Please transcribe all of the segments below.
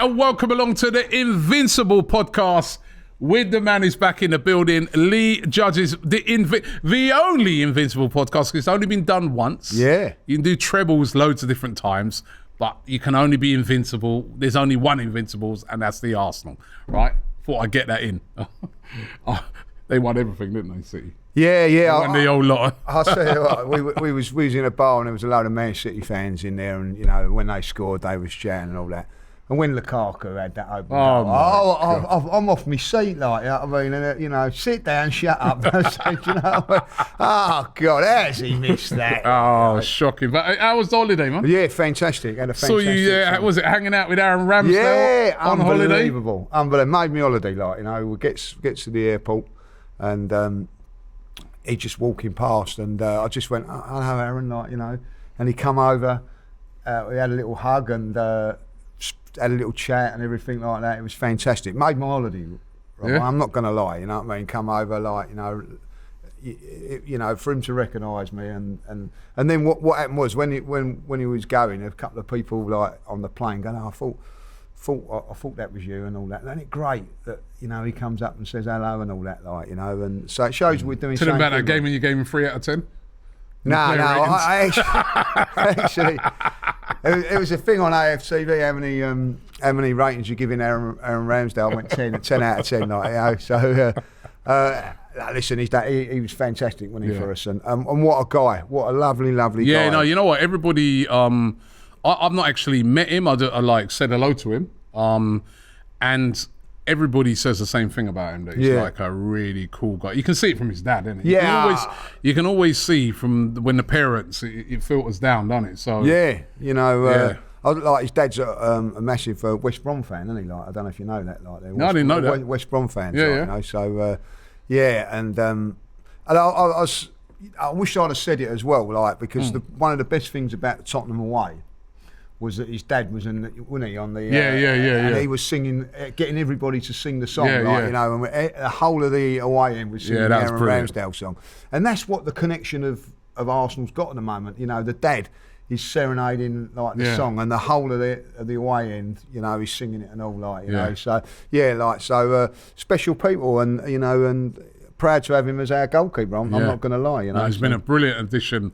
and welcome along to the Invincible podcast with the man who's back in the building, Lee Judges, the only Invincible podcast. It's only been done once. Yeah. You can do trebles loads of different times, but you can only be invincible. There's only one Invincibles, and that's the Arsenal, right? Thought I'd get that in. They won everything, didn't they, City? Yeah. They won the whole lot. I'll tell you what, we was in a bar and there was a load of Man City fans in there, and you know when they scored, they was shouting and all that. And when Lukaku had that open goal, I'm off my seat, like, you know what I mean? And, you know, sit down, shut up. I said, you know, oh, God, how's he missed that? Oh, shocking. But how was the holiday, man? Yeah, fantastic. Had a fantastic So was it hanging out with Aaron Ramsdale on holiday? Unbelievable. Made me holiday, like, you know, we gets to the airport and he just walking past and I just went, oh, hello, Aaron, like, you know. And he come over, we had a little hug and... had a little chat and everything like that. It was fantastic. Made my holiday. Right? Yeah. I'm not going to lie, you know what I mean? Come over, like, you know, for him to recognise me and then what happened was when he was going, a couple of people like on the plane going, oh, I thought that was you and all that. And it's great that, you know, he comes up and says hello and all that, like, you know, and so it shows we're doing. Tell him about that game when you gave him 3 out of 10. No, I actually, it was a thing on AFTV. How many ratings you giving Aaron Ramsdale? I went 10 out of 10, like, you know. So listen, he was fantastic, wasn't he, for us? And what a guy, what a lovely guy. Yeah, no, you know what? Everybody, I've not actually met him. I like said hello to him, and everybody says the same thing about him, that he's like a really cool guy. You can see it from his dad, isn't it? Yeah. You can always see from when the parents, it filters down, doesn't it? So yeah, you know, like his dad's a massive West Brom fan, isn't he? Like, I don't know if you know that. Like, no, I didn't know that. West Brom fans, yeah, like, yeah. You know, so and I wish I'd have said it as well, like, because one of the best things about the Tottenham away was that his dad was wasn't he, on the and he was singing, getting everybody to sing the song, you know, and the whole of the away end was singing the Aaron Ramsdale song, and that's what the connection of Arsenal's got at the moment. You know, the dad is serenading like the song, and the whole of the away end, you know, he's singing it and all, like, you know, so special people, and you know, and proud to have him as our goalkeeper. I'm not going to lie, you know. No, he's been a brilliant addition.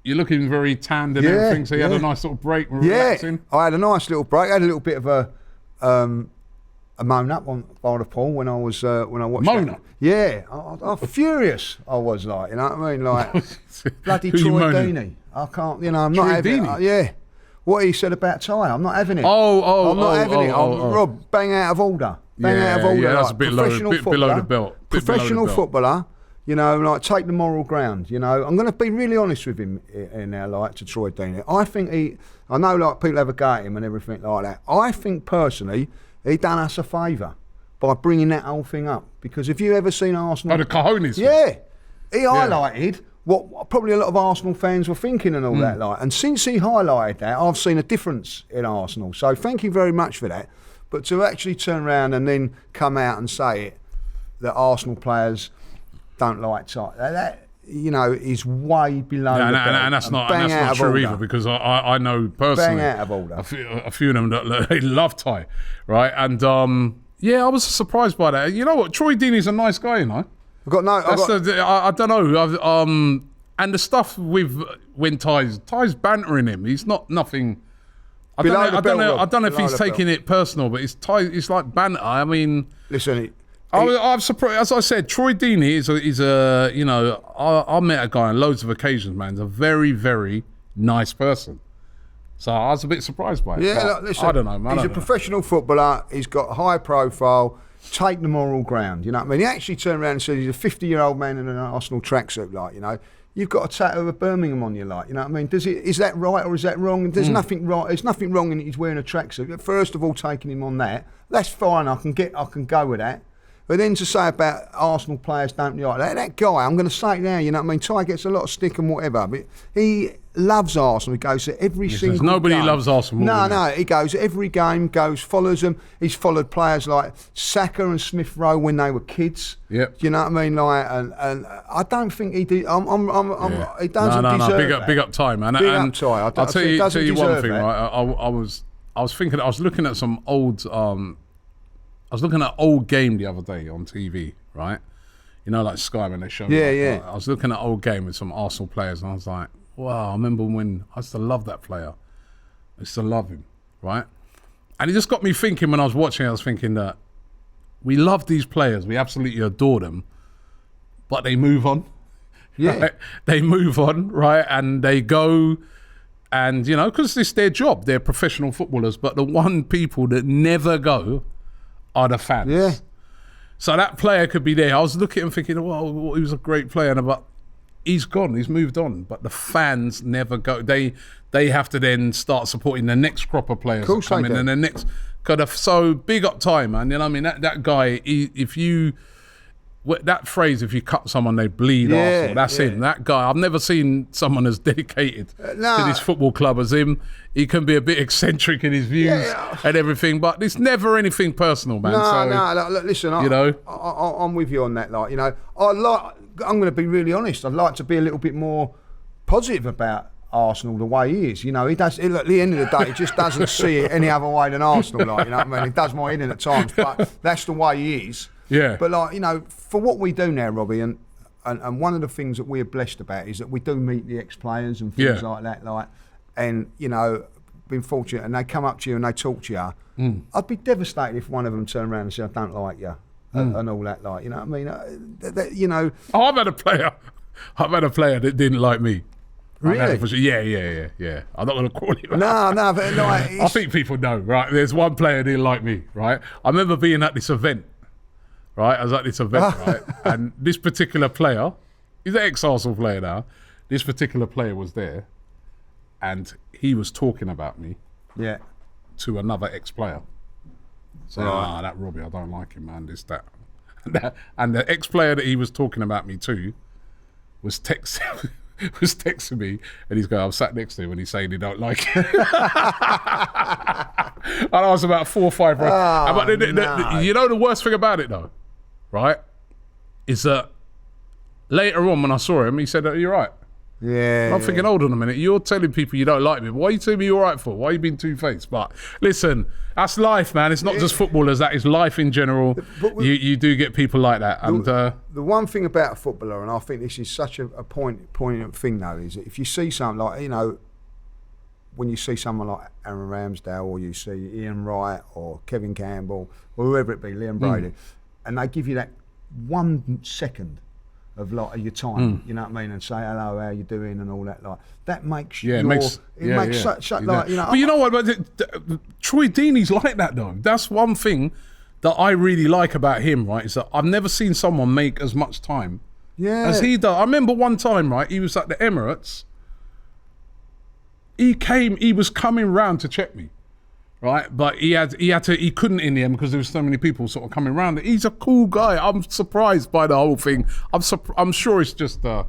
You're looking very tanned and everything, so you had a nice little break and relaxing. I had a nice little break. I had a little bit of a moan up by the pool when I watched moan up? Yeah, I'm furious. I was, like, you know what I mean? Like, bloody Troy Deeney. I can't, you know, I'm not having it. What he said about Ty, I'm not having it. I'm not having it. Rob, bang out of order. Out of order. Yeah, that's a bit below the belt. Professional footballer. You know, like, take the moral ground. You know, I'm going to be really honest with him in there, like, to Troy Deeney. I think I know, like, people have a go at him and everything like that. I think personally, he done us a favour by bringing that whole thing up. Because if you ever seen Arsenal, the cojones. Yeah, he highlighted what probably a lot of Arsenal fans were thinking and all that, like. And since he highlighted that, I've seen a difference in Arsenal. So thank you very much for that. But to actually turn around and then come out and say it, that Arsenal players don't like Ty, that, you know, is way below the belt. And that's not true either, because I know personally bang out of order. a few of them that they love Ty, right? And I was surprised by that. You know what? Troy Deeney's a nice guy, you know. I don't know. And the stuff with when Ty's bantering him, he's not nothing. I don't know if he's taking it personal, but it's like banter. I mean, listen. I'm surprised. As I said, Troy Deeney is a you know, I met a guy on loads of occasions, man. He's a very, very nice person. So I was a bit surprised by it. Yeah, look, listen, I don't know, man. He's a professional footballer. He's got a high profile. Take the moral ground. You know what I mean? He actually turned around and said he's a 50-year-old man in an Arsenal tracksuit, like, you know. You've got a tattoo of Birmingham on you, like, you know what I mean? Is that right or is that wrong? There's nothing right. There's nothing wrong in it. He's wearing a tracksuit. First of all, taking him on that's fine. I can go with that. But then to say about Arsenal players don't like that guy, I'm going to say it now, you know what I mean? Ty gets a lot of stick and whatever, but he loves Arsenal. He goes to every single game. Nobody loves Arsenal more. No, he goes to every game, follows them. He's followed players like Saka and Smith Rowe when they were kids. Yep. You know what I mean? Like, and I don't think he did. He doesn't deserve that. Big up Ty, man. Big up Ty. I'll tell you one thing. Right? I was I was looking at some old, I was looking at old game the other day on TV, right? You know, like Sky when they show me. Yeah. I was looking at old game with some Arsenal players, and I was like, wow, I remember when I used to love that player. I used to love him, right? And it just got me thinking when I was watching, I was thinking that we love these players, we absolutely adore them, but they move on. Yeah. Right? They move on, right? And they go, and, you know, because it's their job, they're professional footballers, but the one people that never go are the fans. Yeah. So that player could be there. I was looking at him thinking, well, he was a great player, but he's gone, he's moved on. But the fans never go. They have to then start supporting the next crop of players that come in, and the next kind of. So big up Ty, man. You know what I mean? That guy, that phrase, if you cut someone, they bleed Arsenal. That's him. That guy. I've never seen someone as dedicated to this football club as him. He can be a bit eccentric in his views and everything, but it's never anything personal, man. No. Look, listen, I'm with you on that. Like, you know, I'm going to be really honest. I'd like to be a little bit more positive about Arsenal the way he is. You know, he does. At the end of the day, he just doesn't see it any other way than Arsenal. Like, you know what I mean? It does my head in at times, but that's the way he is. Yeah. But like, you know, for what we do now, Robbie, and one of the things that we're blessed about is that we do meet the ex-players and things like that. Like, and you know, been fortunate, and they come up to you and they talk to you. I'd be devastated if one of them turned around and said, "I don't like you," and all that. Like, you know what I mean? You know. Oh, I've had a player that didn't like me. Really? Yeah. I'm not going to call him. No, but like, I think people know, right? There's one player that didn't like me, right? I remember being at this event. Right, I was at this event, right, and this particular player, he's an ex-Arsenal player now. This particular player was there, and he was talking about me, to another ex-player. So, that Robbie, I don't like him, man. This, that, and the ex-player that he was talking about me to was texting me, and he's going, "I'm sat next to him," and he's saying he don't like it. And I was about 4 or 5. But you know the worst thing about it, though, right, is that later on when I saw him, he said, "You're right." Yeah. I'm thinking, hold on a minute, you're telling people you don't like me. Why are you telling me you're right for? Why are you being two-faced? But listen, that's life, man. It's not just footballers, that is life in general. You do get people like that. And the one thing about a footballer, and I think this is such a poignant thing though, is that if you see something like, you know, when you see someone like Aaron Ramsdale, or you see Ian Wright or Kevin Campbell, or whoever it be, Liam Brady, and they give you that 1 second of like your time, you know what I mean, and say hello, how you doing, and all that, like that makes such like, you know. But you know what? Troy Deeney's like that though. That's one thing that I really like about him, right? Is that I've never seen someone make as much time as he does. I remember one time, right? He was at the Emirates. He was coming round to check me. Right, but he couldn't in the end because there was so many people sort of coming around. He's a cool guy. I'm surprised by the whole thing. I'm sure it's just. I'm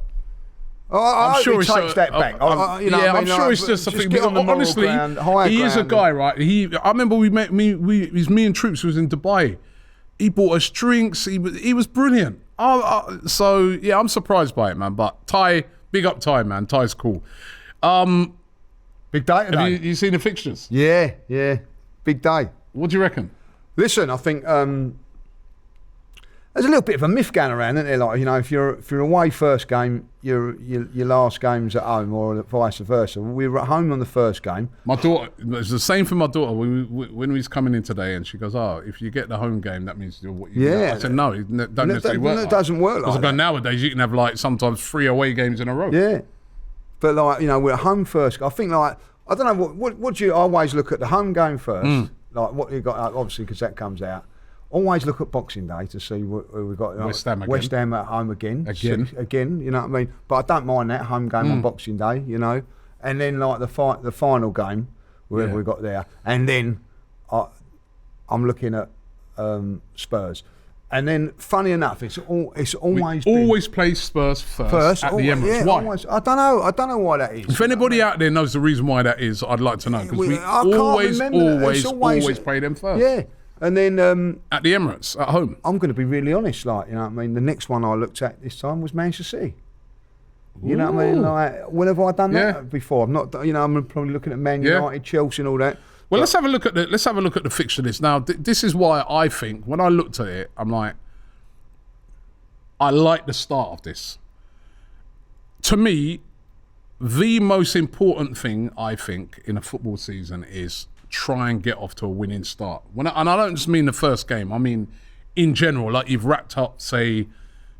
sure he takes that back. I'm sure it's just a thing. Honestly, he is a guy, right? I remember we met me and Troops was in Dubai. He bought us drinks. He was brilliant. So yeah, I'm surprised by it, man. But Ty, big up Ty, man. Ty's cool. Big day today. Have you seen the fixtures? Yeah. Big day. What do you reckon? Listen, I think there's a little bit of a myth going around, isn't there? Like, you know, if you're away first game, your last game's at home, or vice versa. We were at home on the first game. My daughter, it's the same for my daughter. When we was coming in today, and she goes, "Oh, if you get the home game, that means you're what you." I said, "No, it don't necessarily work. It doesn't work like that." Because nowadays you can have like sometimes 3 away games in a row. Yeah. But like, you know, we're at home first. I think like, I don't know, what do you always look at the home game first? Like what you got, obviously, because that comes out. Always look at Boxing Day to see who we've got. West Ham again. West Ham at home again, you know what I mean? But I don't mind that home game on Boxing Day, you know. And then like the final game, whoever we got there. And then I'm looking at Spurs. And then, funny enough, it's always play Spurs first at the Emirates. Why? Always. I don't know why that is. If anybody out there knows the reason why that is, I'd like to know, because we always play them first. Yeah, and then at the Emirates at home. I'm going to be really honest, like, you know what I mean. The next one I looked at this time was Manchester City. You know what I mean? Like, when have I done that before? I'm not. You know, I'm probably looking at Man United, Chelsea, and all that. Well, let's have a look at the fixture list now. This is why I think when I looked at it, I'm like, I like the start of this. To me, the most important thing I think in a football season is try and get off to a winning start. And I don't just mean the first game. I mean in general, like you've wrapped up, say,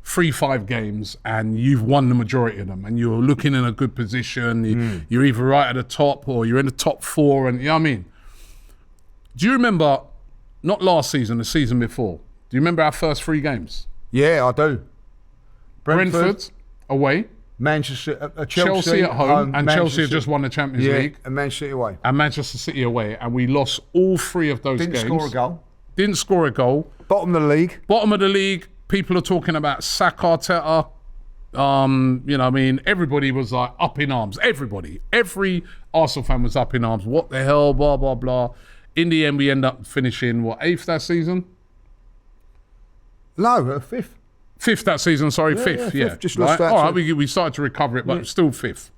3-5 games and you've won the majority of them and you're looking in a good position. You're either right at the top or you're in the top 4. And you know what I mean? Do you remember, not last season, the season before, do you remember our first 3 games? Yeah, I do. Brentford away. Manchester, Chelsea at home, and Chelsea had just won the Champions League. And Manchester City away. And Manchester City away. And we lost all 3 of those games. Didn't score a goal. Bottom of the league. People are talking about sack Arteta. You know what I mean? Everybody was like up in arms. Everybody. Every Arsenal fan was up in arms. What the hell, blah, blah, blah. In the end, we end up finishing, 8th that season? No, 5th. 5th that season, sorry, 5th, yeah. Just lost that. All right, we started to recover it, but still 5th.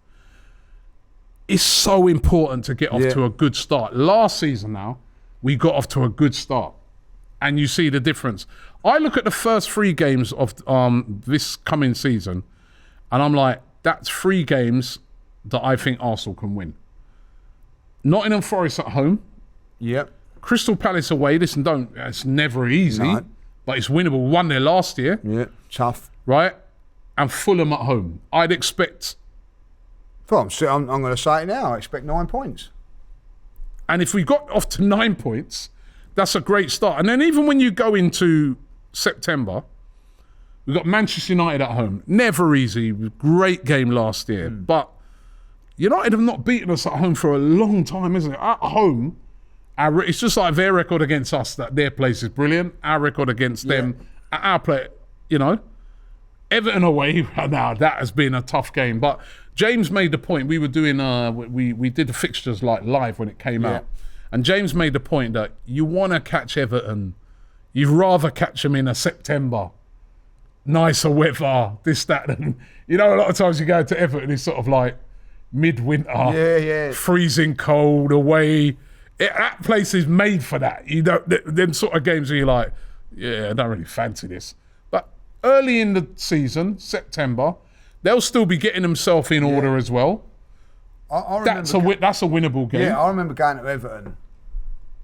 It's so important to get off to a good start. Last season now, we got off to a good start. And you see the difference. I look at the first 3 games of this coming season, and I'm like, that's 3 games that I think Arsenal can win. Nottingham Forest at home. Yep. Crystal Palace away. Listen, it's never easy, but it's winnable. Won there last year. Yeah, tough. Right? And Fulham at home. I'd expect... Well, I'm going to say it now. I expect 9 points. And if we got off to 9 points... That's a great start. And then even when you go into September, we've got Manchester United at home. Never easy. Great game last year. But United have not beaten us at home for a long time, isn't it? At home, it's just like their record against us, that their place is brilliant. Our record against them, our play, Everton away, now that has been a tough game. But James made the point. We were doing, we did the fixtures like live when it came out. And James made the point that you want to catch Everton, you'd rather catch them in a September, nicer weather, this, that, and a lot of times you go to Everton, it's sort of like midwinter, freezing cold away. That place is made for that. Them sort of games where you're like, I don't really fancy this. But early in the season, September, they'll still be getting themselves in order as well. That's a winnable game. Yeah, I remember going to Everton,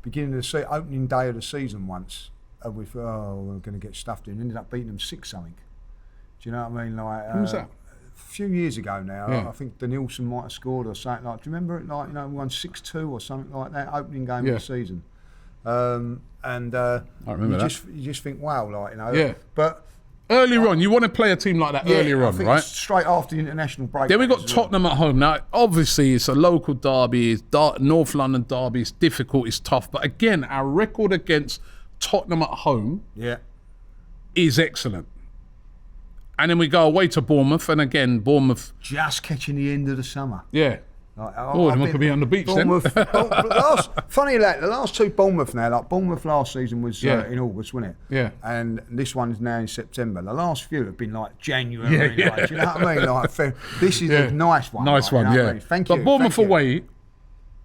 beginning of the opening day of the season once, and we thought, we're going to get stuffed in. Ended up beating them 6-0. Do you know what I mean? Like, when was that? A few years ago now. I think Danielson might have scored or something like. Do you remember it? Like, we won 6-2 or something like that. Opening game of the season. I remember that. You just think, wow, like but. Earlier on, you want to play a team like that earlier on, right? Straight after the international break. Then we got Tottenham at home. Now, obviously, it's a local derby. It's North London derby. It's difficult. It's tough. But again, our record against Tottenham at home is excellent. And then we go away to Bournemouth, and again, Bournemouth just catching the end of the summer. Yeah. Like, then we could be on the beach then. Funny that the last 2 Bournemouth now, like Bournemouth last season was in August, wasn't it? Yeah. And this one is now in September. The last few have been like January. Like, do you know what I mean? Like, this is a nice one. Nice one, I mean? Thank you. But Bournemouth away,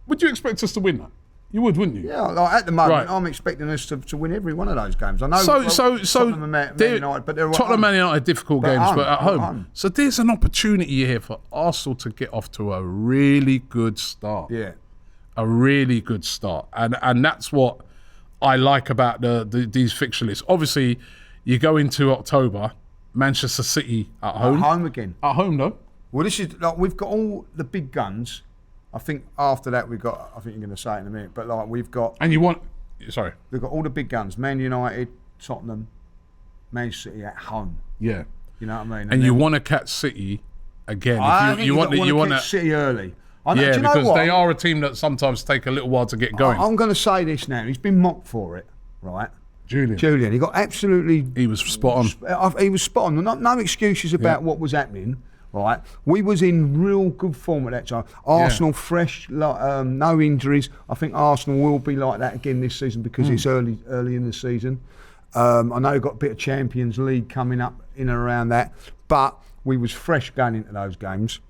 would you expect us to win that? You would, wouldn't you? Yeah, like at the moment, I'm expecting us to win every one of those games. I know. Tottenham and Man United, but Tottenham and United difficult games, but at home. So there's an opportunity here for Arsenal to get off to a really good start. Yeah, a really good start, and that's what I like about these fixture lists. Obviously, you go into October, Manchester City at home. At home again. At home, though. Well, this is like we've got all the big guns. I think after that we've got, I think you're going to say it in a minute, but like we've got... And you want... Sorry. We've got all the big guns. Man United, Tottenham, Manchester City at home. Yeah. You know what I mean? And you want to catch City again. I think you want to catch City early. Yeah, because they are a team that sometimes take a little while to get going. I'm going to say this now. He's been mocked for it, right? Julian. He got absolutely... He was spot on. He was spot on. No excuses about what was happening. Right, we was in real good form at that time. Arsenal fresh, no injuries. I think Arsenal will be like that again this season because it's early in the season. I know we've got a bit of Champions League coming up in and around that, but we was fresh going into those games.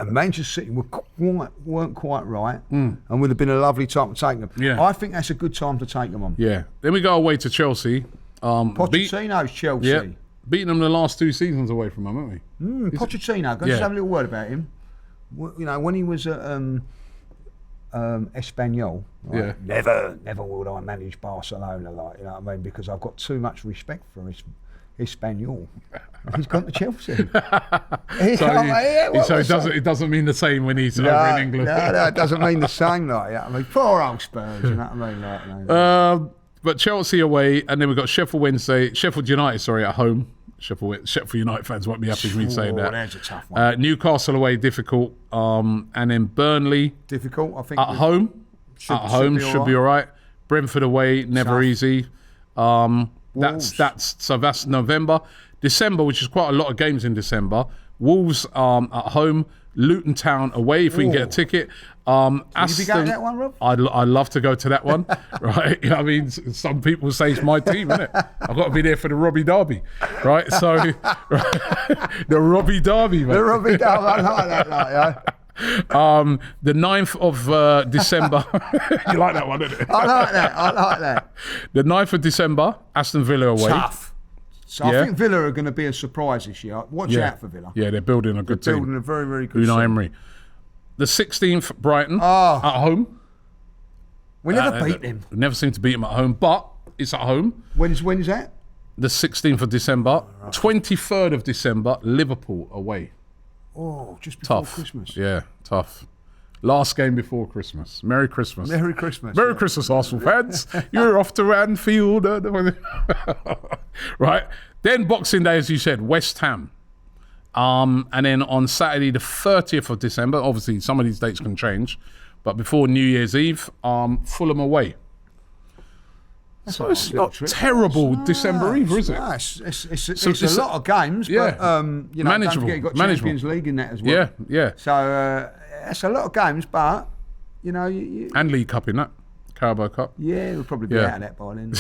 And Manchester City weren't quite right, and would have been a lovely time to take them. Yeah. I think that's a good time to take them on. Yeah. Then we go away to Chelsea. Pochettino's Chelsea. Yeah. Beating them the last 2 seasons away from them, haven't we? Pochettino. Just have a little word about him. You know, when he was at Espanyol, right? Never would I manage Barcelona, like, you know what I mean? Because I've got too much respect for Espanyol. He's gone to Chelsea. It doesn't mean the same when he's over in England. No, it doesn't mean the same. Like, I mean, poor old Spurs. You know what I mean? But Chelsea away, and then we've got Sheffield United, at home. Sheffield United fans won't be happy with me saying that. That's a tough one. Newcastle away, difficult. And then Burnley. Difficult, I think. At home. Should be all right. Brentford away, never easy. That's November. December, which is quite a lot of games in December. Wolves at home, Luton Town away if we can get a ticket. Will you be going to that one, Rob? I'd love to go to that one, right? I mean, some people say it's my team, isn't it? I've got to be there for the Robbie Derby, right? So, the Robbie Derby, mate. The Robbie Derby, I like that, the 9th of December. You like that one, don't you? I like that. The 9th of December, Aston Villa away. Tough. So I think Villa are going to be a surprise this year. Watch out for Villa. Yeah, they're building a good team. Building a very, very good team. team. Emery. The 16th, Brighton at home. We never beat them. We never seem to beat them at home, but it's at home. When's that? The 16th of December. 23rd of December, Liverpool away. Oh, just before Christmas. Yeah, tough. Last game before Christmas. Merry Christmas. Merry Christmas. Merry Christmas, Arsenal fans. You're off to Anfield. Right. Then Boxing Day, as you said, West Ham. And then on Saturday, the 30th of December, obviously some of these dates can change, but before New Year's Eve, Fulham away. So it's not terrible December either, is it? No, it's a lot of games, but you know, manageable. Don't forget you've got Champions League in that as well. Yeah. So it's a lot of games, but you know, and League Cup in that. Carabao Cup. Yeah, we'll probably be out of that by then.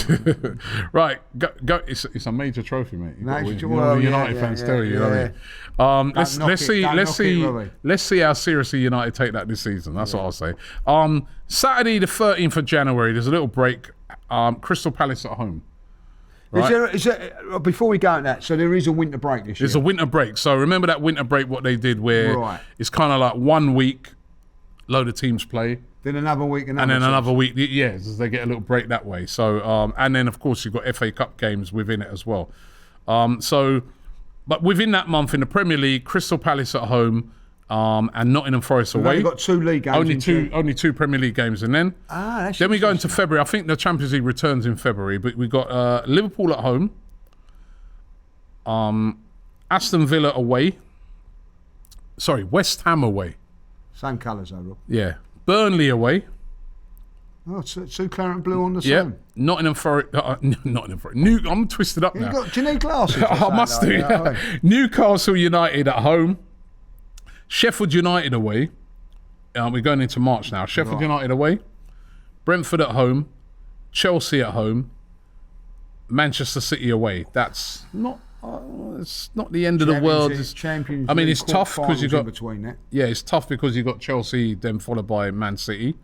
Right, go. It's a major trophy, mate. United fans tell you. You know what I mean? Let's see how seriously United take that this season. That's what I'll say. Saturday the 13th of January. There's a little break. Crystal Palace at home. Right? Is there, before we go into that, so there is a winter break this year? There's a winter break. So remember that winter break, what they did where it's kind of like 1 week, load of teams play. Then another week, and then another week. Yeah, so they get a little break that way. So, and then of course you've got FA Cup games within it as well. But within that month in the Premier League, Crystal Palace at home, and Nottingham Forest away. We've got 2 league games. Only two Premier League games, and then we go into February. I think the Champions League returns in February, but we've got Liverpool at home, Aston Villa away. Sorry, West Ham away. Same colours, though, Rob. Yeah. Burnley away. Oh, 2 claret and blue on the same. Nottingham Forest. Nottingham Forest. I'm twisted up now. Do you need glasses? I must do. Newcastle United at home. Sheffield United away. We're going into March now. Sheffield United away. Brentford at home. Chelsea at home. Manchester City away. That's not. It's not the end of the world. It's tough because you got between that. Yeah, it's tough because you got Chelsea, then followed by Man City.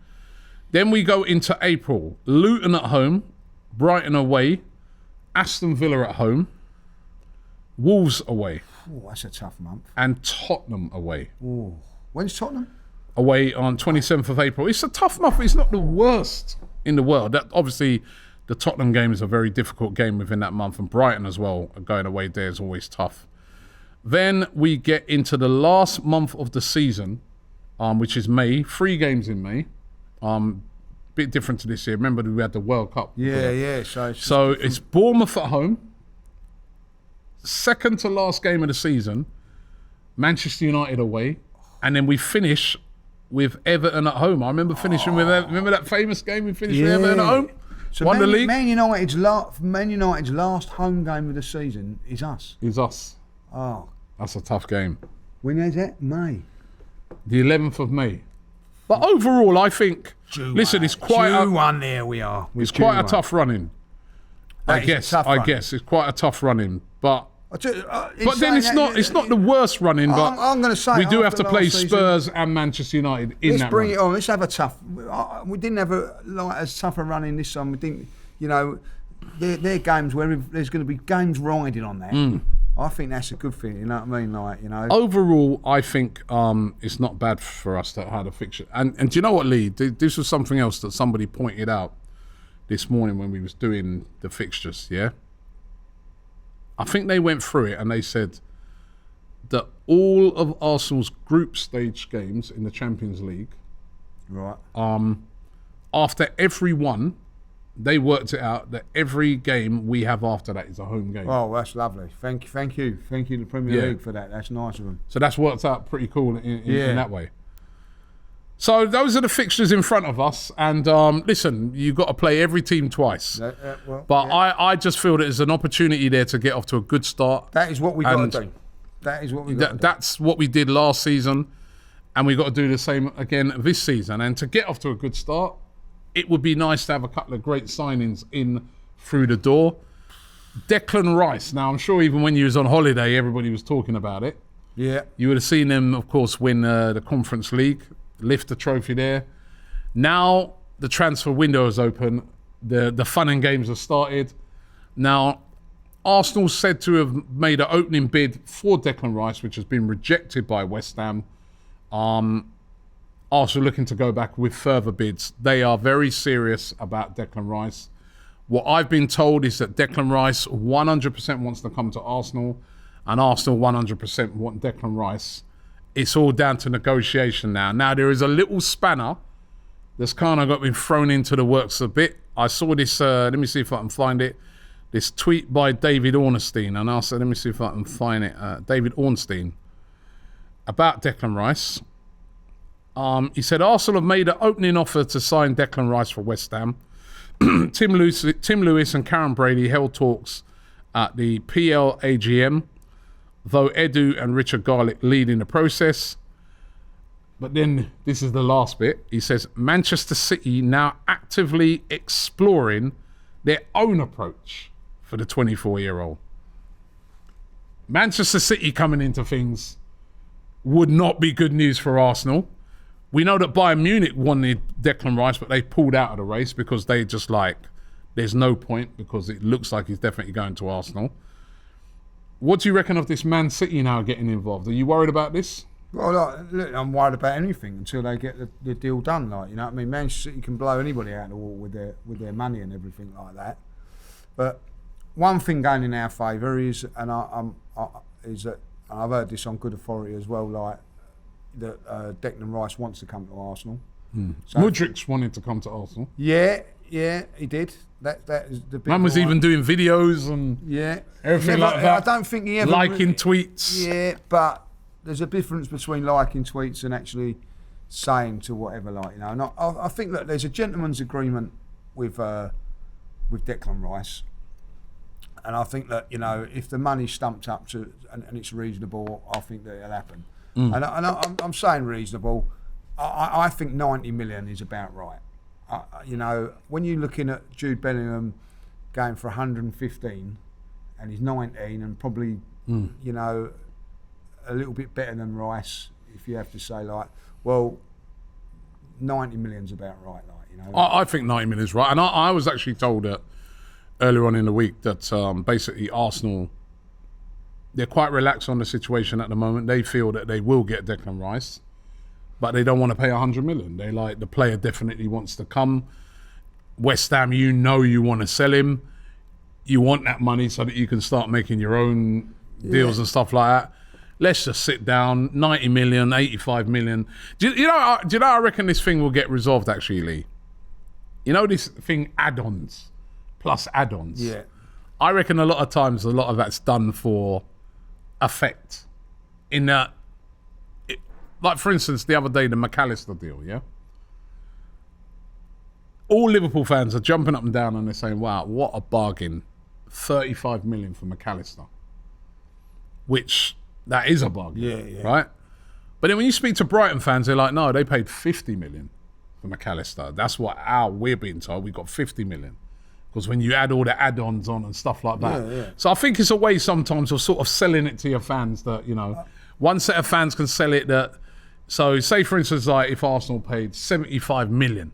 Then we go into April. Luton at home, Brighton away, Aston Villa at home, Wolves away. Oh, that's a tough month. And Tottenham away. Oh, when's Tottenham? Away on 27th of April. It's a tough month. It's not the worst in the world. That obviously. The Tottenham game is a very difficult game within that month, and Brighton as well, going away there is always tough. Then we get into the last month of the season, which is May. 3 games in May. Bit different to this year. Remember, we had the World Cup. Yeah. So it's Bournemouth at home. Second to last game of the season, Manchester United away, and then we finish with Everton at home. I remember finishing with. Remember that famous game we finished with Everton at home. So Man United's last home game of the season is us. Oh. That's a tough game. When is that? May. The 11th of May. But overall, I think... Listen, it's quite Q1 there we are. It's quite a tough running. I guess it's quite a tough running. But But then it's not the worst running. But I'm going to say we do have to play season, Spurs and Manchester United in that. Let's bring it on. Let's have a tough. We didn't have as tough a run in this time. We didn't. You know, they're games where there's going to be games riding on that. I think that's a good thing. You know what I mean? Like, you know. Overall, I think it's not bad for us to have had a fixture. And do you know what, Lee? This was something else that somebody pointed out this morning when we was doing the fixtures. Yeah. I think they went through it and they said that all of Arsenal's group stage games in the Champions League, right? After every one, they worked it out that every game we have after that is a home game. Oh, that's lovely. Thank you, the Premier League for that. That's nice of them. So that's worked out pretty cool in that way. So those are the fixtures in front of us, and listen, you've got to play every team twice. I just feel that there's an opportunity there to get off to a good start. That is what we got to do. That is what we got to do. That's what we did last season, and we got to do the same again this season. And to get off to a good start, it would be nice to have a couple of great signings in through the door. Declan Rice. Now, I'm sure even when you was on holiday, everybody was talking about it. Yeah. You would have seen him, of course, win the Conference League. Lift the trophy there. Now the transfer window is open. The fun and games have started. Now Arsenal's said to have made an opening bid for Declan Rice, which has been rejected by West Ham. Arsenal looking to go back with further bids. They are very serious about Declan Rice. What I've been told is that Declan Rice 100% wants to come to Arsenal, and Arsenal 100% want Declan Rice. It's all down to negotiation now. Now, there is a little spanner that's kind of got been thrown into the works a bit. I saw this, let me see if I can find it, this tweet by David Ornstein. And I said, let me see if I can find it. David Ornstein, about Declan Rice. He said, Arsenal have made an opening offer to sign Declan Rice for West Ham. Tim Lewis and Karen Brady held talks at the PL AGM, though Edu and Richard Garlick leading the process. But then, this is the last bit. He says, Manchester City now actively exploring their own approach for the 24-year-old. Manchester City coming into things would not be good news for Arsenal. We know that Bayern Munich wanted Declan Rice, but they pulled out of the race because they just there's no point, because it looks like he's definitely going to Arsenal. What do you reckon of this Man City now getting involved? Are you worried about this? Well, look, I'm worried about anything until they get the deal done. You know what I mean? Manchester City can blow anybody out of the water with their money and everything like that. But one thing going in our favour is, and is that, and I've heard this on good authority as well, that Declan Rice wants to come to Arsenal. So, Mudrik's wanted to come to Arsenal. Yeah, he did. That is the big man was even doing videos and everything like that. I don't think he ever liking tweets. Yeah, but there's a difference between liking tweets and actually saying to whatever, And I think that there's a gentleman's agreement with Declan Rice, and I think that if the money's stumped up to and it's reasonable, I think that it'll happen. And I'm saying reasonable. I think 90 million is about right. When you're looking at Jude Bellingham going for 115 and he's 19 and probably, a little bit better than Rice, if you have to say 90 million's about right. I think 90 million is right. And I was actually told that earlier on in the week that basically Arsenal, they're quite relaxed on the situation at the moment. They feel that they will get Declan Rice, but they don't want to pay 100 million. They the player definitely wants to come. West Ham, you want to sell him. You want that money so that you can start making your own deals and stuff like that. Let's just sit down. 90 million, 85 million. Do you know? I reckon this thing will get resolved actually, Lee. This thing, add-ons, plus add-ons. Yeah. I reckon a lot of times, a lot of that's done for effect. In that, for instance, the other day, the McAllister deal, yeah? All Liverpool fans are jumping up and down and they're saying, wow, what a bargain. 35 million for McAllister. Which, that is a bargain, right? But then when you speak to Brighton fans, they're like, no, they paid 50 million for McAllister. That's what we're being told. We got 50 million. because when you add all the add-ons on and stuff like that. So I think it's a way sometimes of sort of selling it to your fans that, you know, one set of fans can sell it that. So say, for instance, like if Arsenal paid 75 million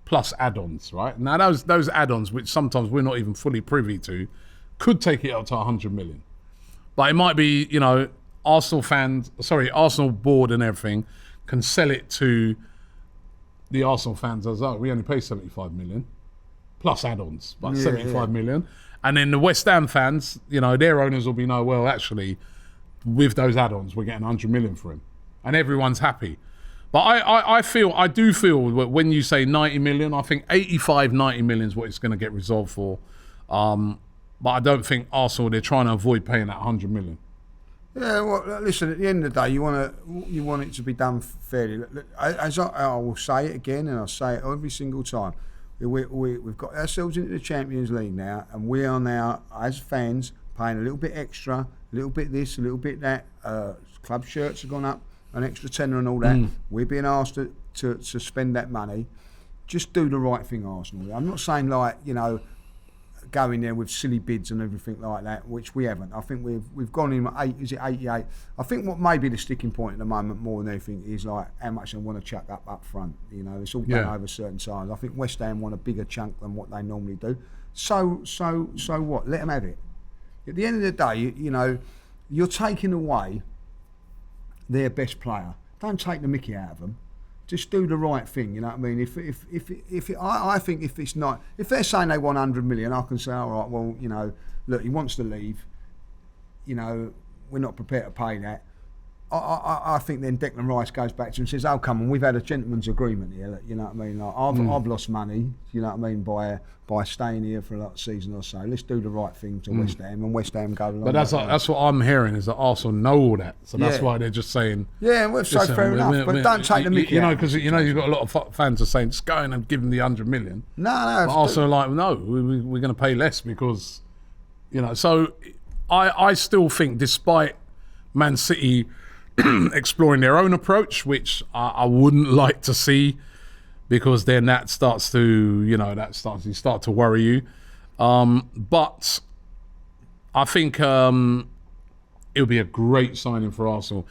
plus add-ons, right? Now those add-ons, which sometimes we're not even fully privy to, could take it up to 100 million. But it might be, you know, Arsenal board and everything can sell it to the Arsenal fans as, we only pay 75 million plus add-ons, but 75 million. And then the West Ham fans, you know, their owners will be, no, well, actually, with those add-ons, we're getting 100 million for him. And everyone's happy. But I do feel that when you say 90 million, I think 85, 90 million is what it's going to get resolved for. But I don't think Arsenal, they're trying to avoid paying that 100 million. Yeah, well, listen, at the end of the day, you want it to be done fairly. As I will say it again, and I'll say it every single time, we've got ourselves into the Champions League now, and we are now, as fans, paying a little bit extra, a little bit this, a little bit that. Club shirts have gone up, an extra tenner and all that. We're being asked to spend that money. Just do the right thing, Arsenal. I'm not saying, like, you know, go in there with silly bids and everything like that, which we haven't. I think we've gone in at 88? I think what may be the sticking point at the moment more than anything is like how much they want to chuck up front. You know, it's all done over certain times. I think West Ham want a bigger chunk than what they normally do. So what? Let them have it. At the end of the day, you know, you're taking away their best player. Don't take the mickey out of them. Just do the right thing, you know what I mean? I think if it's not, if they're saying they want 100 million, I can say, all right, well, you know, look, he wants to leave. You know, we're not prepared to pay that. I think then Declan Rice goes back to him and says, oh, come on, we've had a gentleman's agreement here, you know what I mean? Like, I've lost money, you know what I mean, by staying here for a season or so. Let's do the right thing to West Ham, and West Ham go along. But that's what I'm hearing, is that Arsenal know all that. So that's why they're just saying... Yeah, well, so fair enough, but don't take the mickey. You know, because you know, you've got a lot of fans are saying, just go in and give them the 100 million. No. But Arsenal are like, no, we're going to pay less because, you know... So I still think, despite Man City... exploring their own approach, which I wouldn't like to see, because then that starts to, you know, you start to worry you. But I think it'll be a great signing for Arsenal.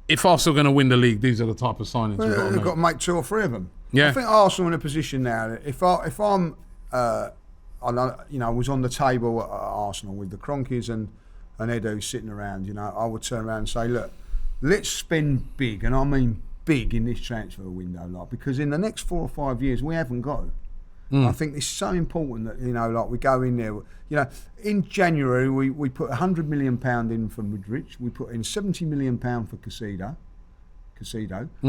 If Arsenal are going to win the league, these are the type of signings we've got to make 2 or 3 of them. Yeah. I think Arsenal in a position now that if I'm, you know, was on the table at Arsenal with the Cronkies and Edu sitting around, you know, I would turn around and say, look, let's spend big, and I mean big, in this transfer window, like, because in the next 4 or 5 years we haven't got. I think it's so important that, you know, like, we go in there. You know, in January we put £100 million in for Mudryk, we put in £70 million for Caicedo.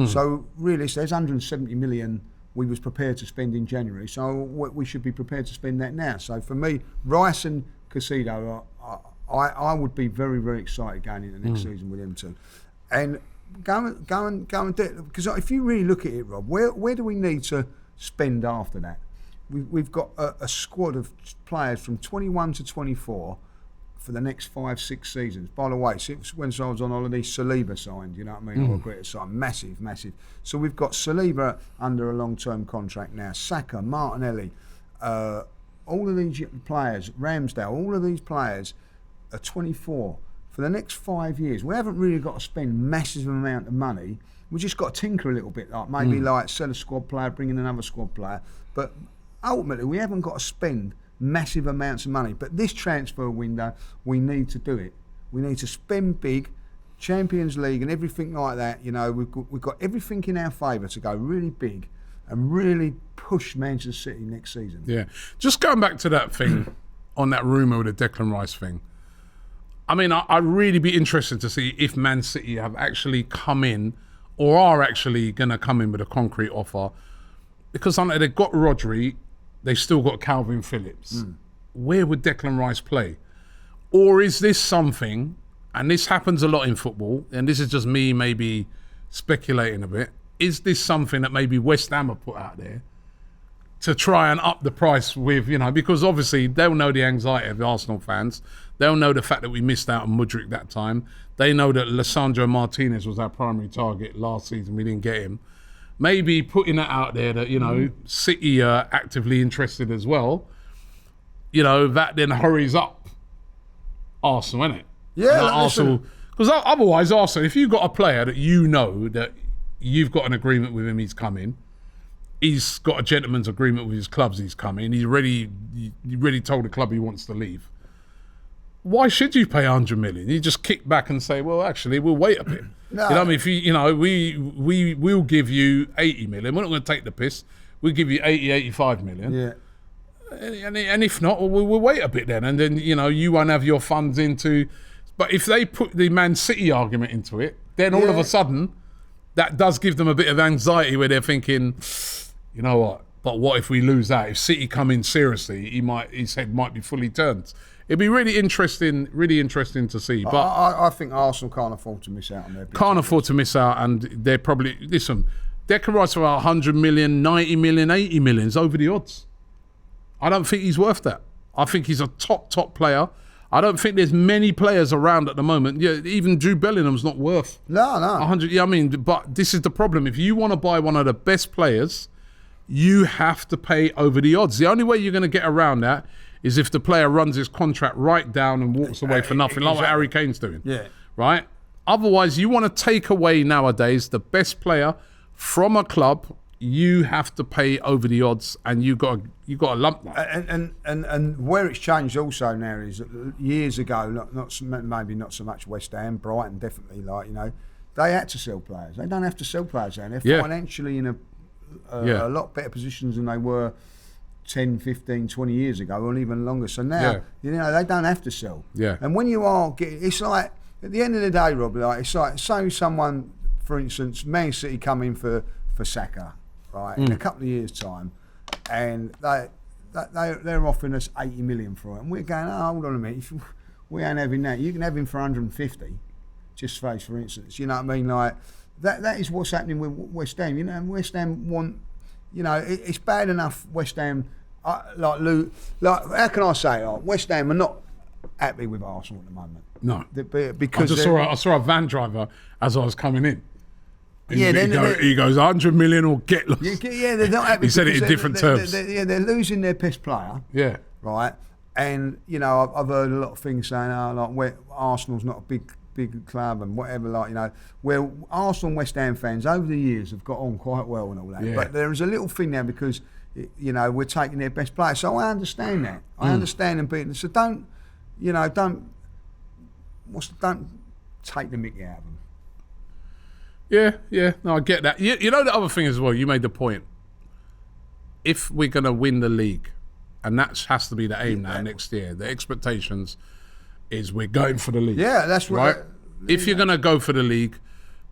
So really, there's 170 million we was prepared to spend in January. So we should be prepared to spend that now. So for me, Rice and Caicedo I would be very, very excited going into next season with them two. And go and do it. Because if you really look at it, Rob, where do we need to spend after that? We've got a squad of players from 21 to 24 for the next 5-6 seasons. By the way, when I was on holiday, Saliba signed, you know what I mean? Or agreed to sign. Massive. So we've got Saliba under a long-term contract now. Saka, Martinelli, all of these players, Ramsdale, all of these players are 24 for the next 5 years. We haven't really got to spend massive amount of money. We just got to tinker a little bit, like maybe like sell a squad player, bring in another squad player. But ultimately, we haven't got to spend massive amounts of money. But this transfer window, we need to do it. We need to spend big, Champions League and everything like that. You know, we've got everything in our favour to go really big and really push Manchester City next season. Yeah, just going back to that thing on that rumour with the Declan Rice thing. I mean, I'd really be interested to see if Man City have actually come in or are actually going to come in with a concrete offer. Because they've got Rodri, they've still got Calvin Phillips. Where would Declan Rice play? Or is this something, and this happens a lot in football, and this is just me maybe speculating a bit, is this something that maybe West Ham have put out there to try and up the price with, you know, because obviously they'll know the anxiety of the Arsenal fans. They'll know the fact that we missed out on Mudryk that time. They know that Lisandro Martinez was our primary target last season. We didn't get him. Maybe putting that out there that, you know, City are actively interested as well. you know, that then hurries up Arsenal, innit? Yeah, Arsenal. Because otherwise, Arsenal, if you've got a player that you know that you've got an agreement with him, he's coming. He's got a gentleman's agreement with his clubs, he's coming. He already told the club he wants to leave. Why should you pay 100 million? You just kick back and say, well, actually, we'll wait a bit. No. You know what I mean? We'll give you 80 million. We're not going to take the piss. We'll give you 80, 85 million. Yeah. And if not, we'll wait a bit then. And then, you know, you won't have your funds into... But if they put the Man City argument into it, then all of a sudden, that does give them a bit of anxiety where they're thinking, you know what, but what if we lose that? If City come in seriously, his head might be fully turned. It'd be really interesting to see. But I think Arsenal can't afford to miss out on their big Can't afford to miss out, and they're probably... Listen, Declan Rice for 100 million, 90 million, 80 million is over the odds. I don't think he's worth that. I think he's a top player. I don't think there's many players around at the moment. Yeah, even Jude Bellingham's not worth 100. Yeah, I mean, but this is the problem. If you want to buy one of the best players, you have to pay over the odds. The only way you're going to get around that is if the player runs his contract right down and walks away for nothing, like what Harry Kane's doing. Yeah. Right? Otherwise, you want to take away nowadays the best player from a club, you have to pay over the odds, and you got a lump that. And where it's changed also now is that years ago, maybe not so much West Ham, Brighton definitely, like, you know, they had to sell players. They don't have to sell players now. They're financially in a lot better positions than they were 10, 15, 20 years ago, or even longer. So now, you know, they don't have to sell. Yeah. And when you are getting, it's like, at the end of the day, Rob, like, it's like, say someone, for instance, Man City come in for Saka, right, in a couple of years' time, and they're offering us 80 million for it, and we're going, oh, hold on a minute, we ain't having that. You can have him for 150, just for instance. You know what I mean? Like, that is what's happening with West Ham. You know, West Ham want, you know, it's bad enough West Ham, how can I say, West Ham are not happy with Arsenal at the moment. No. Because I saw a van driver as I was coming in. He goes 100 million or get lost. Yeah, they're not happy. He said it in different terms. They're losing their best player. Yeah. Right. And, you know, I've heard a lot of things saying, like, Arsenal's not a big club and whatever, like, you know, where Arsenal and West Ham fans over the years have got on quite well and all that. Yeah. But there is a little thing now because, you know, we're taking their best player. So I understand that. I understand them beating. So don't take the mickey out of them. Yeah, no, I get that. You know the other thing as well, you made the point. If we're going to win the league, and that has to be the aim now next year, the expectations is we're going for the league. Yeah, that's right. If you're going to go for the league,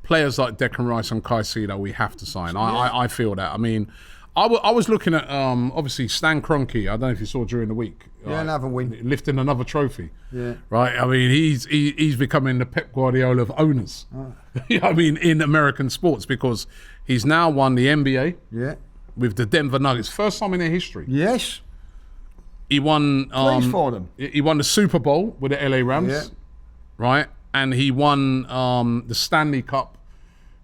players like Declan Rice and Caicedo, we have to sign. I feel that. I mean, I was looking at, obviously, Stan Kroenke, I don't know if you saw during the week. Yeah, another win. Lifting another trophy. Yeah. Right? I mean, he's becoming the Pep Guardiola of owners. Oh. I mean, in American sports, because he's now won the NBA with the Denver Nuggets. First time in their history. Yes. He won... Please for them. He won the Super Bowl with the LA Rams. Right? And he won the Stanley Cup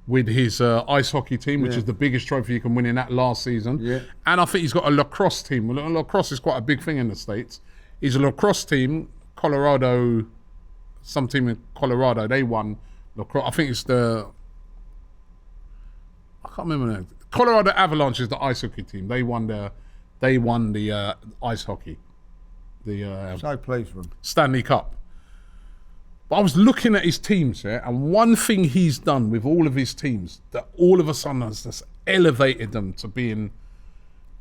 with his ice hockey team, which is the biggest trophy you can win in that last season. Yeah. And I think he's got a lacrosse team. Well, lacrosse is quite a big thing in the States. He's a lacrosse team, Colorado, some team in Colorado, they won lacrosse. I think it's I can't remember now. Colorado Avalanche is the ice hockey team. They won the ice hockey. So pleased for him. Stanley Cup. But I was looking at his teams, and one thing he's done with all of his teams that all of a sudden has just elevated them to being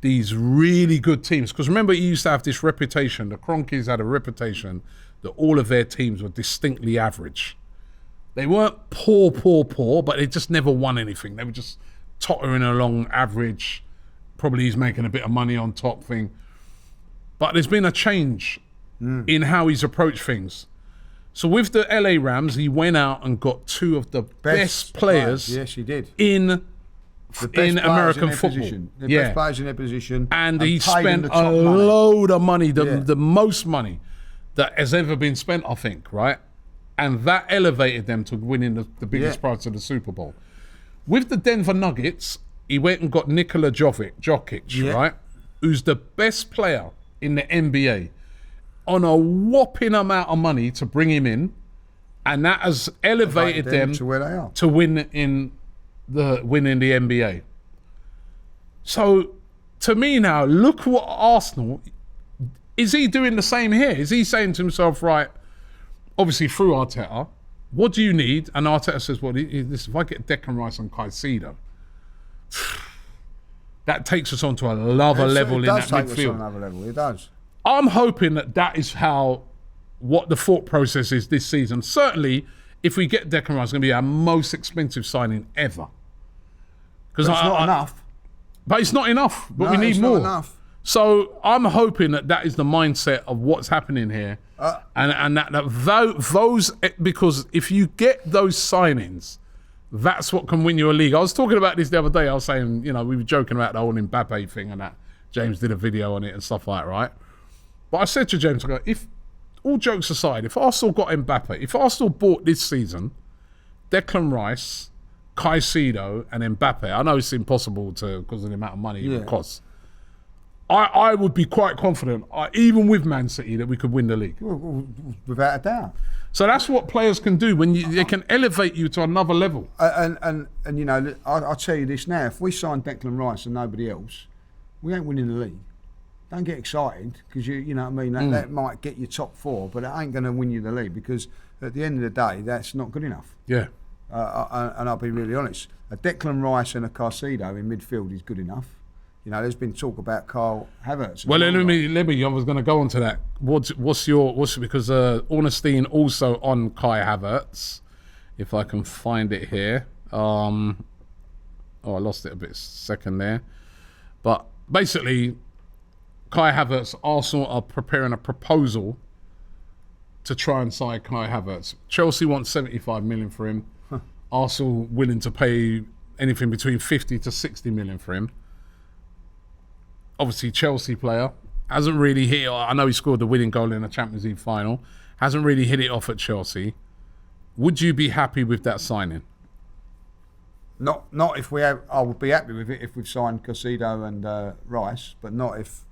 these really good teams. Because remember, he used to have this reputation, the Kroenkes had a reputation that all of their teams were distinctly average. They weren't poor, but they just never won anything. They were just tottering along average. Probably he's making a bit of money on top thing. But there's been a change in how he's approached things. So with the LA Rams, he went out and got two of the best players. Yes, he did. In American football. The best players in their position. And he spent a load of money, the most money that has ever been spent, I think, right? And that elevated them to winning the biggest prize of the Super Bowl. With the Denver Nuggets, he went and got Nikola Jokic, right? Who's the best player in the NBA. on a whopping amount of money to bring him in, and that has elevated them to where they are to win in the NBA. So, to me now, look what Arsenal is he doing the same here? Is he saying to himself, right? Obviously through Arteta, what do you need? And Arteta says, well, if I get Declan Rice and Caicedo, that takes us on to another level in that midfield. It does take us on another level. It does. I'm hoping that is what the thought process is this season. Certainly, if we get Declan Rice, it's going to be our most expensive signing ever. Because it's not enough. But it's not enough. But we need more. Not enough. So I'm hoping that is the mindset of what's happening here, and that those, because if you get those signings, that's what can win you a league. I was talking about this the other day. I was saying, we were joking about the whole Mbappe thing and that. James did a video on it and stuff like that, right? But I said to James, I go, if all jokes aside, if Arsenal got Mbappe, if Arsenal bought this season Declan Rice, Caicedo, and Mbappe, I know it's impossible because of the amount of money it costs. I would be quite confident, even with Man City, that we could win the league. Without a doubt. So that's what players can do when they can elevate you to another level. And I'll tell you this now: if we sign Declan Rice and nobody else, we ain't winning the league. Don't get excited because you know what I mean. That might get you top 4, but it ain't going to win you the league because at the end of the day, that's not good enough. Yeah. And I'll be really honest: a Declan Rice and a Caicedo in midfield is good enough. There's been talk about Carl Havertz. Well, let me. I was going to go on to that. What's because Ornstein also on Kai Havertz, if I can find it here. I lost it a second there, but basically, Kai Havertz, Arsenal are preparing a proposal to try and sign Kai Havertz. Chelsea wants 75 million for him. Arsenal willing to pay anything between 50 to 60 million for him. Obviously, Chelsea player, hasn't really hit it. I know he scored the winning goal in the Champions League final. Hasn't really hit it off at Chelsea. Would you be happy with that signing? Not if we have. I would be happy with it if we've signed Caicedo and Rice, but not if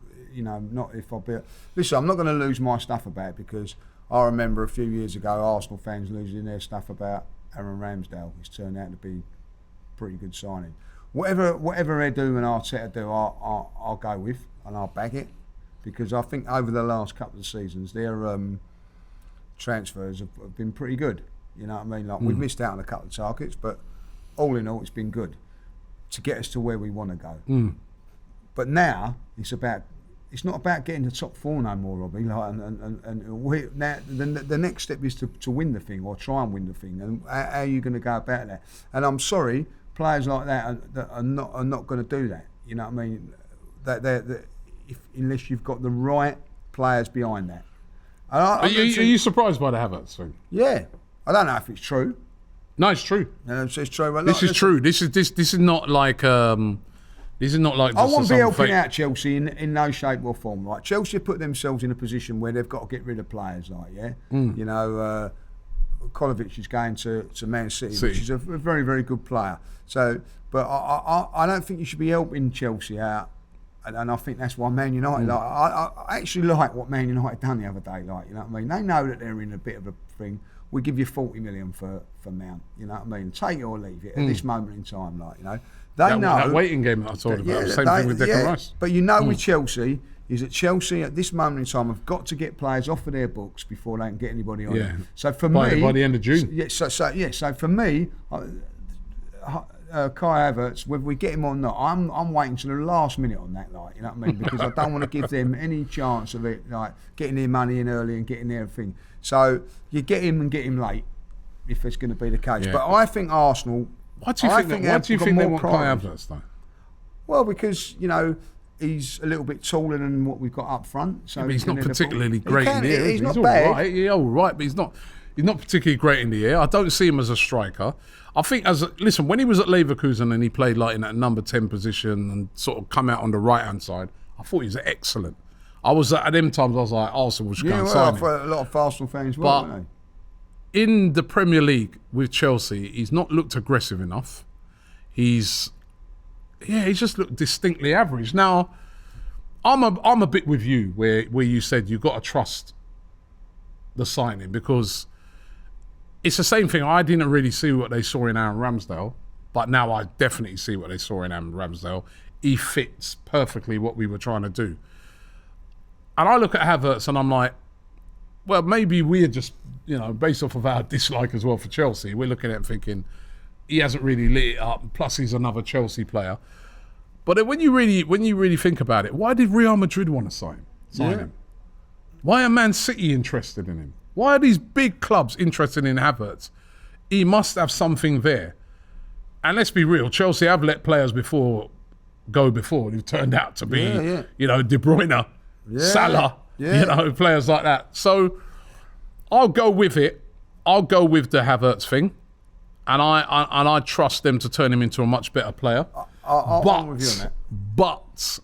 I'll be. Listen, I'm not going to lose my stuff about it because I remember a few years ago Arsenal fans losing their stuff about Aaron Ramsdale. It's turned out to be a pretty good signing. Whatever Edu and Arteta do, I'll go with and I'll back it because I think over the last couple of seasons their transfers have been pretty good. You know what I mean? Like we've missed out on a couple of targets, but all in all, it's been good to get us to where we want to go. But now it's not about getting the top 4 no more, Robbie. Like, now the next step is to win the thing or try and win the thing. And how are you going to go about that? And I'm sorry. Players like that are not going to do that. You know what I mean? Unless you've got the right players behind that. Are you surprised by the Havertz thing? Yeah, I don't know if it's true. No, it's true. It's true. But this is true. This is not like. This is not like. I won't be helping out Chelsea in no shape or form. Like Chelsea put themselves in a position where they've got to get rid of players. Kovacic is going to Man City, which is a very, very good player. So, but I don't think you should be helping Chelsea out, and I think that's why Man United. Like, I actually like what Man United done the other day. Like, you know what I mean? They know that they're in a bit of a thing. We give you 40 million for Mount. You know what I mean? Take it or leave it at this moment in time. Like, they know that waiting game that I told about. Same thing with Declan Rice. But with Chelsea. Is that Chelsea at this moment in time have got to get players off of their books before they can get anybody on it. So for me, by the end of June. So for me, Kai Havertz, whether we get him or not, I'm waiting to the last minute on that, like, you know what I mean? Because I don't want to give them any chance of it, like getting their money in early and getting their thing. So you get him and get him late, if it's going to be the case. Yeah. But I think Arsenal. Why do you think they want Kai Havertz though? Well, because he's a little bit taller than what we've got up front. So he's not particularly great in the air. He's not bad. All right. Yeah, all right, but he's not particularly great in the air. I don't see him as a striker. I think when he was at Leverkusen and he played like in that number 10 position and sort of come out on the right hand side, I thought he was excellent. I was at them times. I was like, Arsenal should go and sign him. A lot of Arsenal fans were, weren't they? In the Premier League with Chelsea, he's not looked aggressive enough. He's just looked distinctly average. Now, I'm a bit with you where you said you've got to trust the signing, because it's the same thing. I didn't really see what they saw in Aaron Ramsdale, but now I definitely see what they saw in Aaron Ramsdale. He fits perfectly what we were trying to do. And I look at Havertz and I'm like, well, maybe we're just, based off of our dislike as well for Chelsea, we're looking at him thinking he hasn't really lit it up. Plus, he's another Chelsea player. But then when you really think about it, why did Real Madrid want to sign him? Why are Man City interested in him? Why are these big clubs interested in Havertz? He must have something there. And let's be real, Chelsea have let players go before who've turned out to be, De Bruyne, Salah, players like that. So I'll go with it. I'll go with the Havertz thing, and I trust them to turn him into a much better player. I'm with you on that. But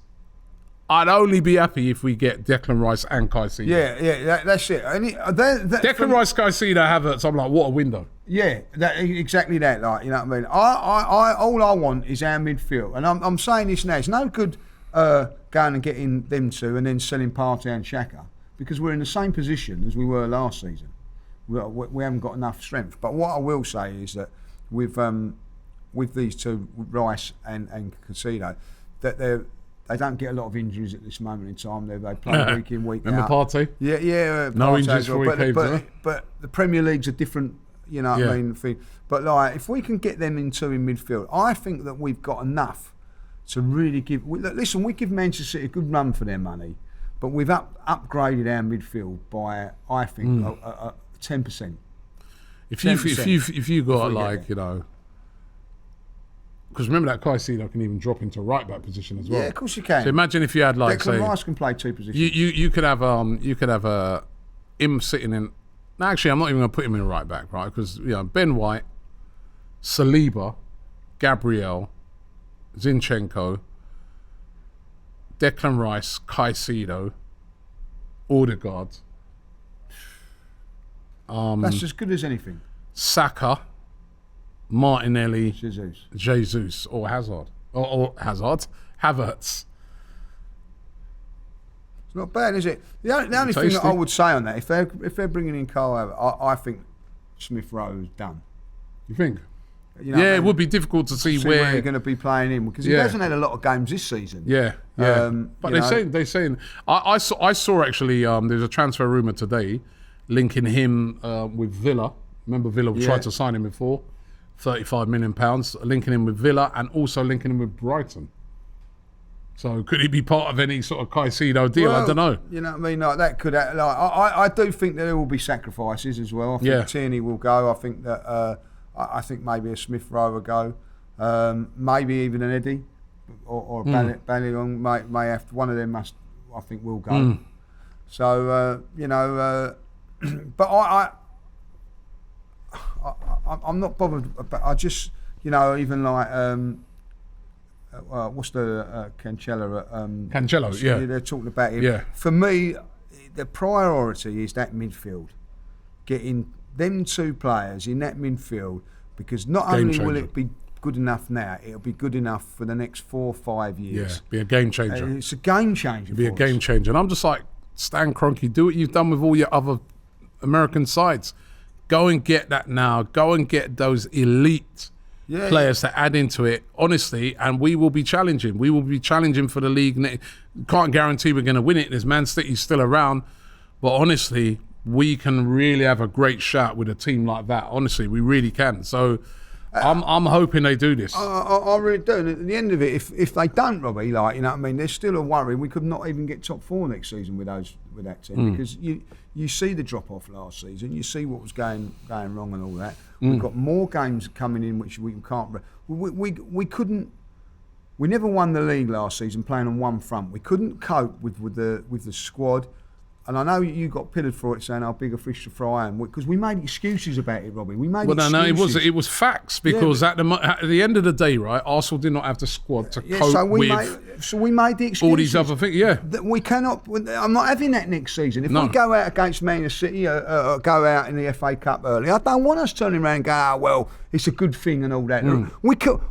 I'd only be happy if we get Declan Rice and Caicedo. Yeah, that's it. Declan Rice, Caicedo, Havertz. I'm like, what a window. Yeah, exactly that. Like, you know what I mean. All I want is our midfield, and I'm saying this now. It's no good going and getting them two and then selling Partey and Xhaka, because we're in the same position as we were last season. We haven't got enough strength. But what I will say is that with these two, Rice and Caicedo, that they don't get a lot of injuries at this moment in time. They play week in, week out. Remember Partey? Yeah. No injuries for but the Premier League's a different, what I mean, thing. But like, if we can get them in midfield, I think that we've got enough to really give. Listen, we give Manchester City a good run for their money, but we've upgraded our midfield by, I think, 10%. If you got because remember that Caicedo can even drop into right back position as well. Yeah, of course you can. So imagine if you had Declan Rice can play two positions. You could have him sitting in. Actually, I'm not even going to put him in a right back, right? Because Ben White, Saliba, Gabriel, Zinchenko, Declan Rice, Caicedo, Odegaard. That's as good as anything. Saka, Martinelli, Jesus, or Hazard, or Hazard, Havertz. It's not bad, is it? The only thing that I would say on that, if they're bringing in Carl, I think Smith Rowe is done. You think? It would be difficult to see where you're going to be playing him, because he hasn't had a lot of games this season. Yeah. But they're saying I saw actually there's a transfer rumor today linking him with Villa. Remember Villa tried to sign him before, £35 million, linking him with Villa and also linking him with Brighton. So could he be part of any sort of Caicedo deal? I don't know. You know what I mean? Like, that could. I do think that there will be sacrifices as well. I think Tierney will go. I think that. I think maybe a Smith Rowe will go. Maybe even an Eddie or Ballylong may have to, one of them must. I think will go. So but I'm not bothered. But I just even like. What's the Cancelo? Cancelo, yeah. They're talking about him. Yeah. For me, the priority is that midfield. Getting them two players in that midfield, because not only will it be good enough now, it'll be good enough for the next 4 or 5 years. Yeah, be a game changer. It's a game changer. It'll be a game changer. And I'm just like, Stan Kroenke, do what you've done with all your other American sides. Go and get that now. Go and get those elite players to add into it, honestly, and we will be challenging. We will be challenging for the league. Can't guarantee we're going to win it. There's Man City still around, but honestly, we can really have a great shot with a team like that. Honestly, we really can. So I'm hoping they do this. I really do. And at the end of it, if they don't, Robbie, there's still a worry. We could not even get top 4 next season with that team, because you see the drop off last season. You see what was going wrong and all that. We've got more games coming in which we can't. We couldn't. We never won the league last season playing on one front. We couldn't cope with the squad. And I know you got pillared for it, saying how big a fish to fry, and because we made excuses about it, Robbie. We made excuses. No, it was facts, because at the end of the day, right, Arsenal did not have the squad to cope with. So we made the excuses. All these other things, We cannot. I'm not having that next season. If we go out against Man City or go out in the FA Cup early, I don't want us turning around and go, well, it's a good thing and all that.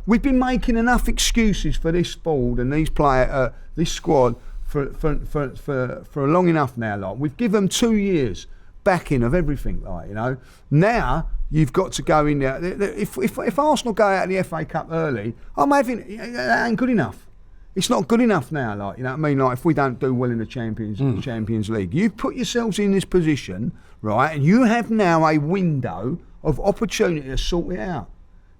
We've been making enough excuses for this board and these players, this squad. For long enough now, we've given them 2 years. backing of everything, like, you know. Now you've got to go in there. If Arsenal go out of the FA Cup early, that ain't good enough. It's not good enough now, like, you know what I mean? Like, if we don't do well in the Champions League, you've put yourselves in this position, right? And you have now a window of opportunity to sort it out.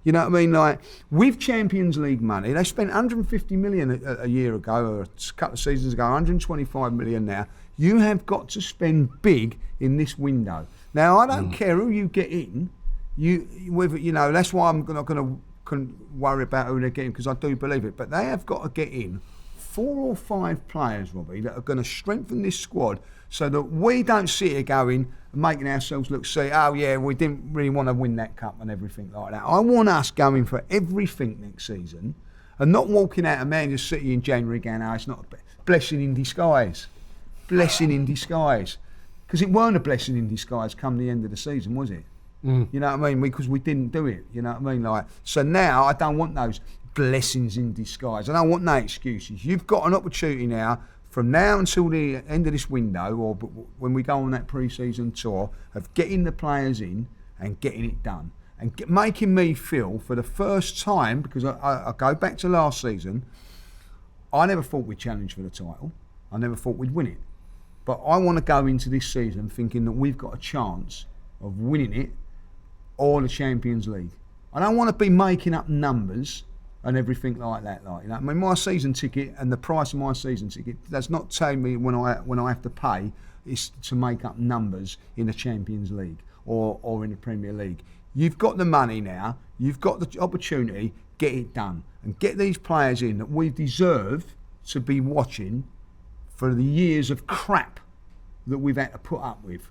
You know what I mean? Like, with Champions League money, they spent 150 million a year ago, or a couple of seasons ago, 125 million now. You have got to spend big in this window. Now, I don't care who you get in. That's why I'm not going to worry about who they're getting, because I do believe it. But they have got to get in 4 or 5 players, Robbie, that are going to strengthen this squad so that we don't sit here going and making ourselves look, we didn't really want to win that cup and everything like that. I want us going for everything next season and not walking out of Manchester City in January going, it's not a blessing in disguise. Blessing in disguise. Because it weren't a blessing in disguise come the end of the season, was it? You know what I mean? Because we didn't do it. You know what I mean? Like, so now I don't want those blessings in disguise. I don't want no excuses. You've got an opportunity now, from now until the end of this window, or when we go on that pre-season tour, of getting the players in and getting it done, and making me feel for the first time, because I go back to last season, I never thought we'd challenge for the title. I never thought we'd win it. But I want to go into this season thinking that we've got a chance of winning it, or the Champions League. I don't want to be making up numbers and everything like that. Like, you know, I mean, my season ticket and the price of my season ticket does not tell me when I have to pay is to make up numbers in the Champions League or in the Premier League. You've got the money now. You've got the opportunity. Get it done and get these players in that we deserve to be watching for the years of crap that we've had to put up with.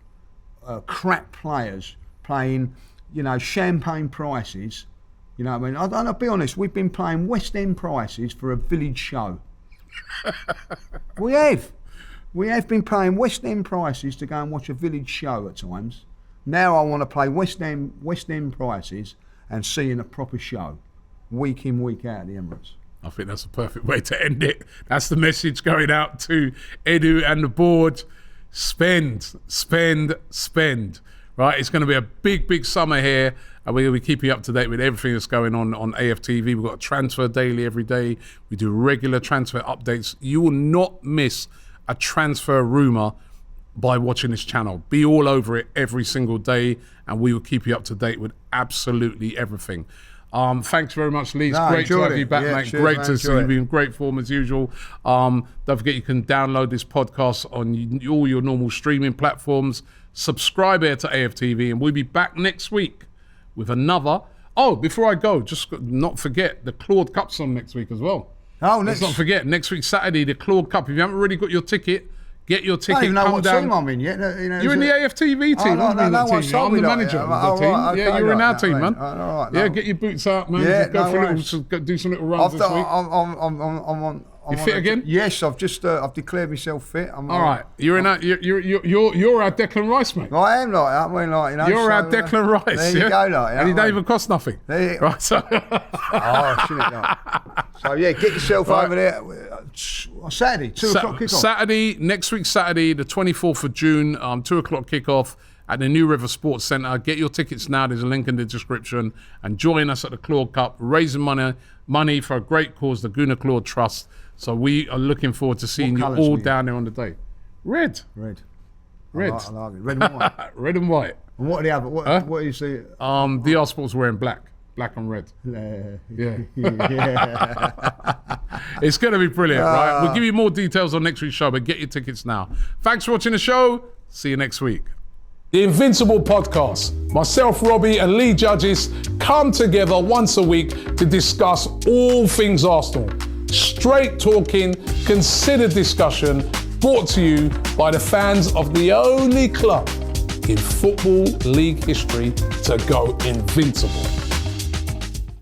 Crap players playing, champagne prices. You know what I mean? I'll be honest, we've been playing West End prices for a village show. We have. We have been paying West End prices to go and watch a village show at times. Now I want to play West End prices and seeing a proper show, week in, week out at the Emirates. I think that's a perfect way to end it. That's the message going out to Edu and the board. Spend. Right, it's going to be a big summer here, and we're going to be keeping you up to date with everything that's going on AFTV. We've got a transfer daily every day. We do regular transfer updates. You will not miss a transfer rumour by watching this channel. Be all over it every single day, and we will keep you up to date with absolutely everything. Thanks very much, Lee. It's great to have you back, mate. Cheers, great to see you. You've been in great form as usual. Don't forget you can download this podcast on all your normal streaming platforms. Subscribe here to AFTV, and we'll be back next week with another. Oh, before I go, just not forget the Claude Cup's on next week as well. Let's not forget next week Saturday, the Claude Cup. If you haven't already got your ticket, get your ticket. I don't even know what team I'm in yet. You're in the AFTV team. I'm the manager of the team. Okay, you're in our team, man. All right, get your boots out, man. Yeah, do some little runs this week. I'm on. You fit again? Yes, I've declared myself fit. All right, you're our Declan Rice, mate. I am like that. I mean, you're our Declan Rice. There you go, like. And he don't even cost nothing. Right, so. Shouldn't it? So yeah, get yourself over there. Saturday, 2 o'clock kickoff. Next week, Saturday, the 24th of June, 2 o'clock kickoff at the New River Sports Centre. Get your tickets now. There's a link in the description, and join us at the Claude Cup, raising money for a great cause, the Gunnar Claude Trust. So we are looking forward to seeing you all down there on the day. Red. I like it. Red and white. Red and white. And what are the other? What do you see? DR Sports wearing black and red. Yeah. It's going to be brilliant, right? We'll give you more details on next week's show, but get your tickets now. Thanks for watching the show. See you next week. The Invincible podcast. Myself, Robbie, and Lee Judges come together once a week to discuss all things Arsenal. Straight talking, considered discussion, brought to you by the fans of the only club in Football League history to go invincible.